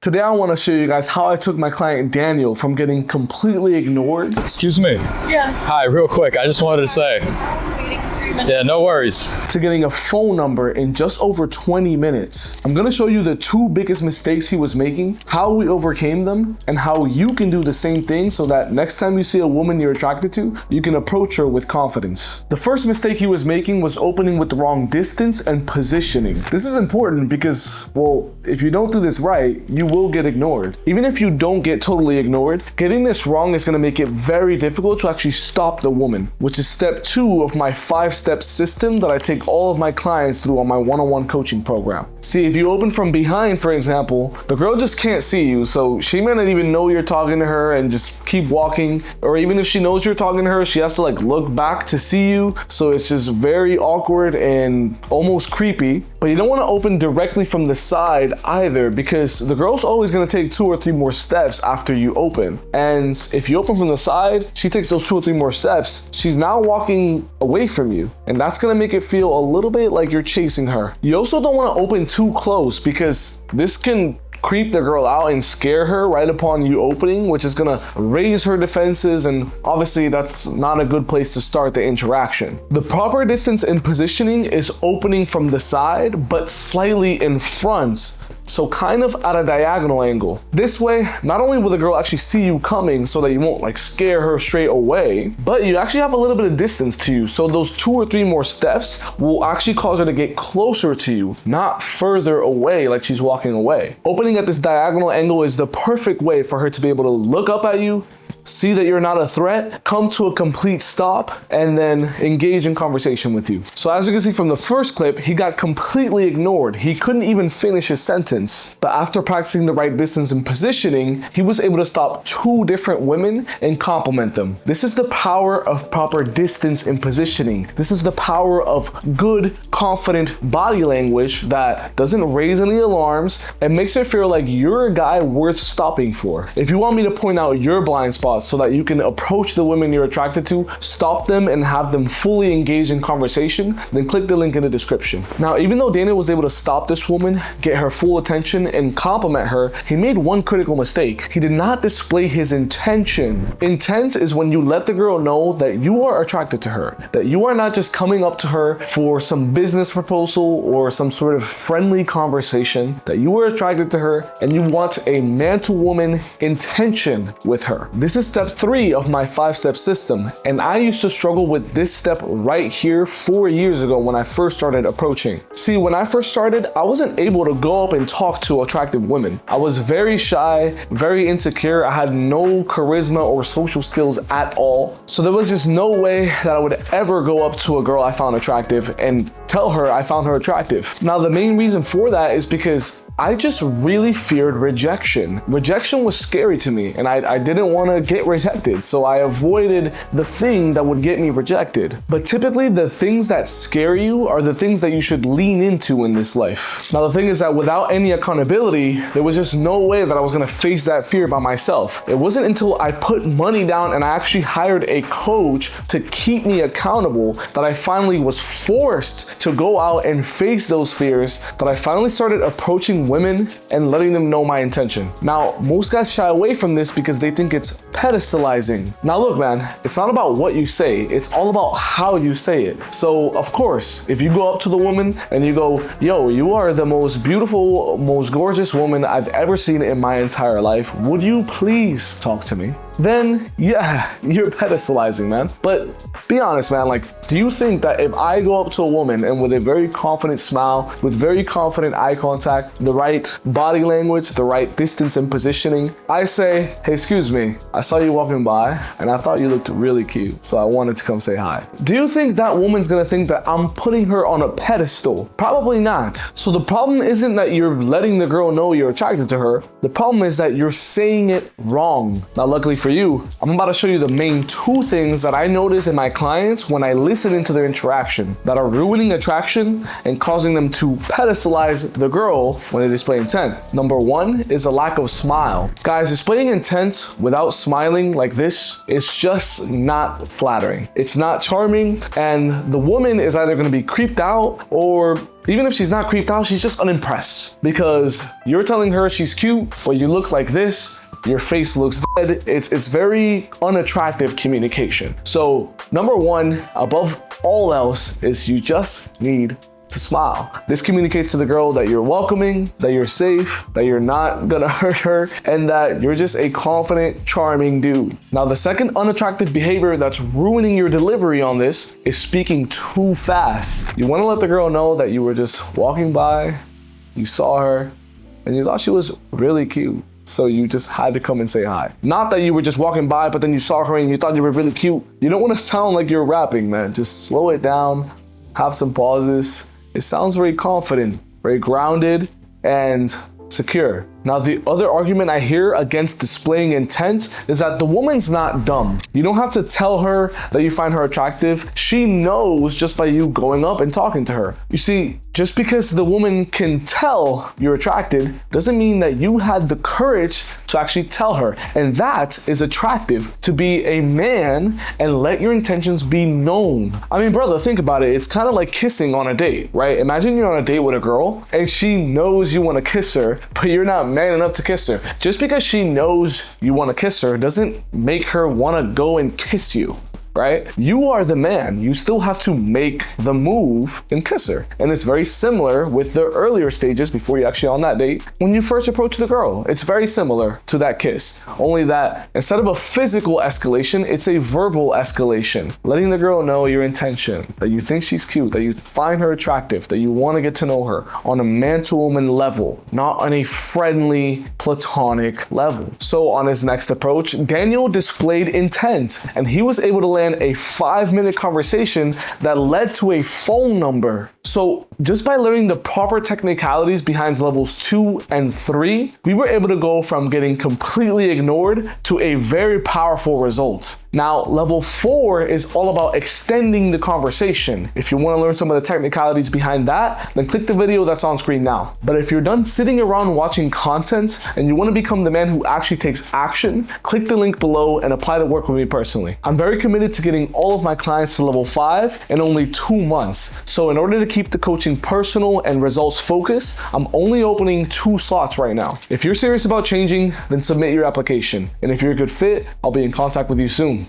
Today I want to show you guys how I took my client Daniel from getting completely ignored. Excuse me. Yeah. Hi, real quick, I just wanted to say. Yeah, no worries. To getting a phone number in just over 20 minutes. I'm gonna show you the two biggest mistakes he was making, how we overcame them, and how you can do the same thing so that next time you see a woman you're attracted to, you can approach her with confidence. The first mistake he was making was opening with the wrong distance and positioning. This is important because, well, if you don't do this right, you will get ignored. Even if you don't get totally ignored, getting this wrong is gonna make it very difficult to actually stop the woman, which is step 2 of my 5-step system that I take all of my clients through on my one-on-one coaching program. See, if you open from behind, for example, the girl just can't see you, so she may not even know you're talking to her and just keep walking, or even if she knows you're talking to her, she has to like look back to see you, so it's just very awkward and almost creepy. But you don't want to open directly from the side either, because the girl's always going to take 2 or 3 more steps after you open. And if you open from the side, she takes those 2 or 3 more steps, she's now walking away from you. And that's going to make it feel a little bit like you're chasing her. You also don't want to open too close, because this can creep the girl out and scare her right upon you opening, which is gonna raise her defenses, and obviously that's not a good place to start the interaction. The proper distance and positioning is opening from the side, but slightly in front. So kind of at a diagonal angle. This way, not only will the girl actually see you coming so that you won't like scare her straight away, but you actually have a little bit of distance to you. So those 2 or 3 more steps will actually cause her to get closer to you, not further away like she's walking away. Opening at this diagonal angle is the perfect way for her to be able to look up at you, see that you're not a threat, come to a complete stop, and then engage in conversation with you. So as you can see from the first clip, he got completely ignored. He couldn't even finish his sentence. But after practicing the right distance and positioning, he was able to stop 2 different women and compliment them. This is the power of proper distance and positioning. This is the power of good, confident body language that doesn't raise any alarms and makes it feel like you're a guy worth stopping for. If you want me to point out your blind spot so that you can approach the women you're attracted to, stop them, and have them fully engage in conversation, then click the link in the description. Now, even though Daniel was able to stop this woman, get her full attention, and compliment her, he made one critical mistake. He did not display his intention. Intent is when you let the girl know that you are attracted to her, that you are not just coming up to her for some business proposal or some sort of friendly conversation, that you are attracted to her and you want a man-to-woman intention with her. This is step 3 of my 5-step system, and I used to struggle with this step right here 4 years ago when I first started approaching. See, when I first started, I wasn't able to go up and talk to attractive women. I was very shy, very insecure. I had no charisma or social skills at all. So there was just no way that I would ever go up to a girl I found attractive and tell her I found her attractive. Now, the main reason for that is because I just really feared rejection. Rejection was scary to me, and I didn't want to get rejected, so I avoided the thing that would get me rejected. But typically, the things that scare you are the things that you should lean into in this life. Now, the thing is that without any accountability, there was just no way that I was going to face that fear by myself. It wasn't until I put money down and I actually hired a coach to keep me accountable that I finally was forced to go out and face those fears, that I finally started approaching women and letting them know my intention. Now, most guys shy away from this because they think it's pedestalizing. Now look, man, it's not about what you say, it's all about how you say it. So of course, if you go up to the woman and you go, yo, you are the most beautiful, most gorgeous woman I've ever seen in my entire life, would you please talk to me? Then yeah, you're pedestalizing, man. But be honest, man, like, do you think that if I go up to a woman and with a very confident smile, with very confident eye contact, the right body language, the right distance and positioning, I say, hey, excuse me, I saw you walking by and I thought you looked really cute, so I wanted to come say hi. Do you think that woman's gonna think that I'm putting her on a pedestal? Probably not. So the problem isn't that you're letting the girl know you're attracted to her. The problem is that you're saying it wrong. Now, luckily for you, I'm about to show you the main 2 things that I notice in my clients when I listen into their interaction that are ruining attraction and causing them to pedestalize the girl when they display intent. Number 1 is a lack of smile. Guys, displaying intent without smiling like this is just not flattering. It's not charming, and the woman is either going to be creeped out or Even if she's not creeped out, she's just unimpressed because you're telling her she's cute, but you look like this, your face looks dead. It's very unattractive communication. So number one, above all else, is you just need to smile. This communicates to the girl that you're welcoming, that you're safe, that you're not gonna hurt her, and that you're just a confident, charming dude. Now, the second unattractive behavior that's ruining your delivery on this is speaking too fast. You wanna let the girl know that you were just walking by, you saw her, and you thought she was really cute. So you just had to come and say hi. Not that you were just walking by, but then you saw her and you thought you were really cute. You don't wanna sound like you're rapping, man. Just slow it down, have some pauses. It sounds very confident, very grounded, and secure. Now, the other argument I hear against displaying intent is that the woman's not dumb. You don't have to tell her that you find her attractive. She knows just by you going up and talking to her. You see, just because the woman can tell you're attracted doesn't mean that you had the courage to actually tell her. And that is attractive, to be a man and let your intentions be known. I mean, brother, think about it. It's kind of like kissing on a date, right? Imagine you're on a date with a girl and she knows you want to kiss her, but you're not man enough to kiss her. Just because she knows you want to kiss her doesn't make her want to go and kiss you, right? You are the man. You still have to make the move and kiss her. And it's very similar with the earlier stages before you're actually on that date. When you first approach the girl, it's very similar to that kiss. Only that instead of a physical escalation, it's a verbal escalation. Letting the girl know your intention, that you think she's cute, that you find her attractive, that you want to get to know her on a man-to-woman level, not on a friendly, platonic level. So on his next approach, Daniel displayed intent, and he was able to land a 5-minute conversation that led to a phone number. So just by learning the proper technicalities behind levels 2 and 3, we were able to go from getting completely ignored to a very powerful result. Now, level 4 is all about extending the conversation. If you want to learn some of the technicalities behind that, then click the video that's on screen now. But if you're done sitting around watching content and you want to become the man who actually takes action, click the link below and apply to work with me personally. I'm very committed to getting all of my clients to level 5 in only 2 months. So in order to keep the coaching personal and results focused, I'm only opening 2 slots right now. If you're serious about changing, then submit your application. And if you're a good fit, I'll be in contact with you soon.